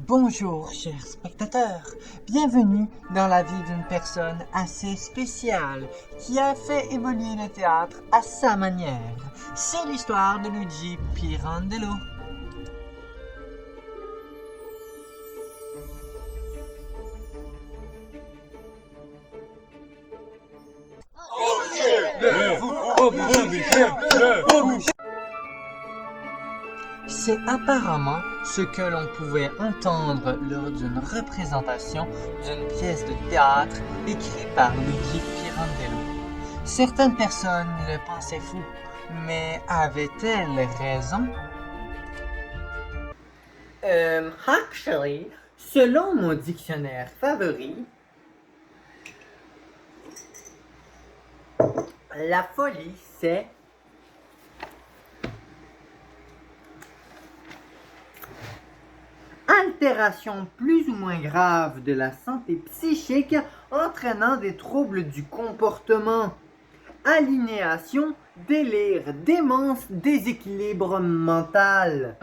Bonjour, chers spectateurs. Bienvenue dans la vie d'une personne assez spéciale qui a fait évoluer le théâtre à sa manière. C'est l'histoire de Luigi Pirandello. C'est apparemment ce que l'on pouvait entendre lors d'une représentation d'une pièce de théâtre écrite par Luigi Pirandello. Certaines personnes le pensaient fou, mais avaient-elles raison? Actually, selon mon dictionnaire favori, la folie, c'est altération plus ou moins grave de la santé psychique entraînant des troubles du comportement, aliénation, délire, démence, déséquilibre mental.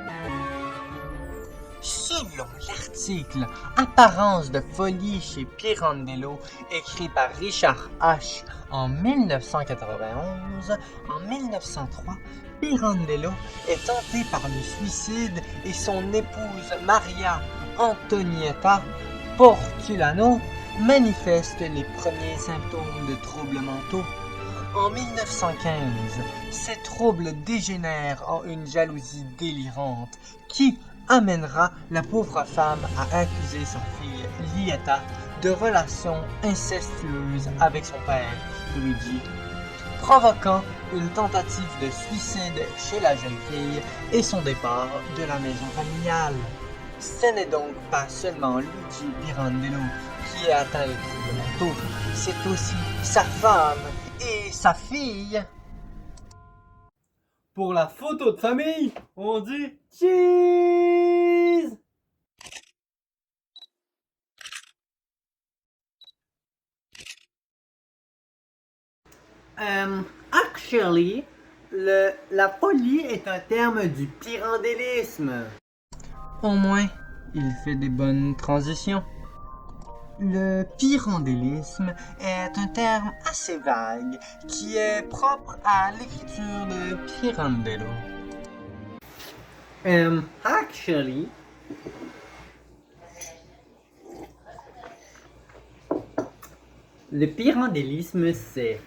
Selon l'article Apparence de folie chez Pirandello, écrit par Richard H. en 1991, en 1903, Pirandello est tenté par le suicide et son épouse Maria Antonietta Portulano manifeste les premiers symptômes de troubles mentaux. En 1915, ces troubles dégénèrent en une jalousie délirante qui amènera la pauvre femme à accuser sa fille Lieta de relations incestueuses avec son père, Luigi, provoquant une tentative de suicide chez la jeune fille et son départ de la maison familiale. Ce n'est donc pas seulement Luigi Pirandello qui est atteint de troubles mentaux, c'est aussi sa femme et sa fille. Pour la photo de famille, on dit cheese! Actually, la folie est un terme du pirandellisme. Au moins, il fait des bonnes transitions. Le pirandellisme est un terme assez vague qui est propre à l'écriture de Pirandello. Actually, le pirandellisme, c'est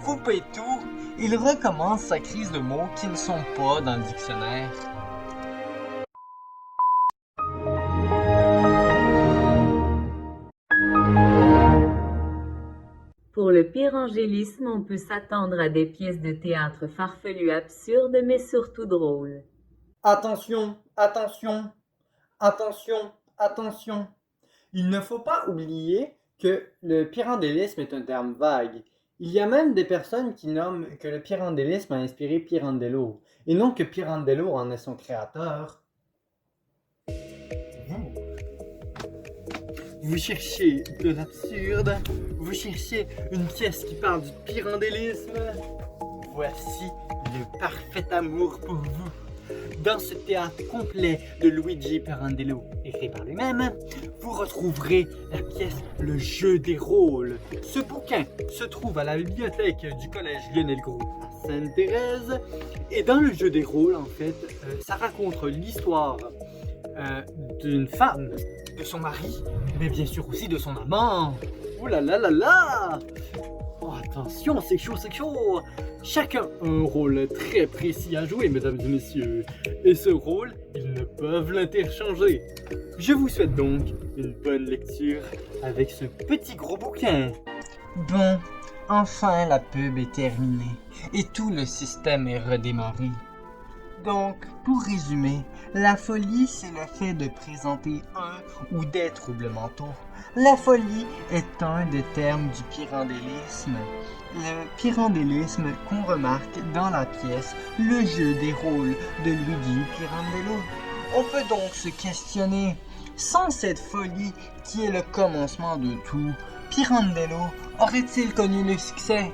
Coupez tout, il recommence sa crise de mots qui ne sont pas dans le dictionnaire. Pour le pirangélisme, on peut s'attendre à des pièces de théâtre farfelues absurdes, mais surtout drôles. Attention, attention, attention, attention. Il ne faut pas oublier que le pirandellisme est un terme vague. Il y a même des personnes qui nomment que le pirandellisme a inspiré Pirandello, et non que Pirandello en est son créateur. Vous cherchez de l'absurde, vous cherchez une pièce qui parle du pirandellisme. Voici le parfait amour pour vous. Dans ce théâtre complet de Luigi Pirandello, écrit par lui-même, vous retrouverez la pièce Le jeu des rôles. Ce bouquin se trouve à la bibliothèque du collège Lionel Groult à Sainte-Thérèse. Et dans le jeu des rôles, en fait, ça raconte l'histoire d'une femme, de son mari, mais bien sûr aussi de son amant. Oh là là là là! Oh, attention, c'est chaud, c'est chaud! Chacun a un rôle très précis à jouer, mesdames et messieurs. Et ce rôle, ils ne peuvent l'interchanger. Je vous souhaite donc une bonne lecture avec ce petit gros bouquin. Bon, enfin la pub est terminée et tout le système est redémarré. Donc, pour résumer, la folie, c'est le fait de présenter un ou des troubles mentaux. La folie est un des termes du pirandellisme. Le pirandellisme qu'on remarque dans la pièce Le jeu des rôles de Luigi Pirandello. On peut donc se questionner, sans cette folie qui est le commencement de tout, Pirandello aurait-il connu le succès?